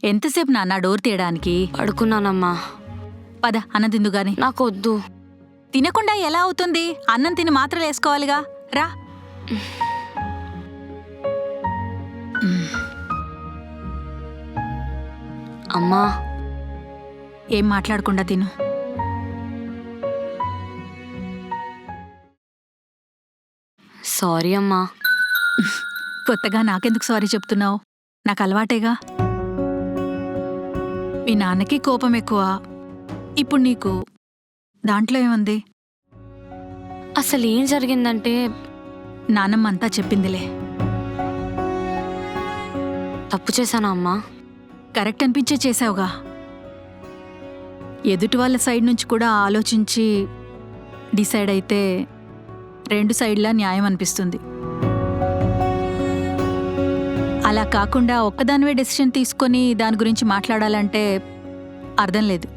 ఎంతసేపు నాన్న డోర్ తీయడానికి? పడుకున్నానమ్మా. పద అన్నం తిందు గాని. నాకొద్దు. తినకుండా ఎలా అవుతుంది? అన్నం తిని మాత్రలు వేసుకోవాలిగా. రా. అమ్మా. ఏం మాట్లాడకుండా తిను. సారీ అమ్మా. కొత్తగా నాకెందుకు సారీ చెప్తున్నావు? నాకు అలవాటేగా. మీ నాన్నకి కోపం ఎక్కువ, ఇప్పుడు నీకు దాంట్లో ఏముంది? అసలు ఏం జరిగిందంటే నాన్నమ్మ అంతా చెప్పిందిలే. తప్పు చేశానా అమ్మా? కరెక్ట్ అనిపించే చేసావుగా. ఎదుటి వాళ్ళ సైడ్ నుంచి కూడా ఆలోచించి డిసైడ్ అయితే రెండు సైడ్లా న్యాయం అనిపిస్తుంది. అలా కాకుండా ఒక్కదానివే డెసిషన్ తీసుకొని దాని గురించి మాట్లాడాలంటే అర్థం లేదు.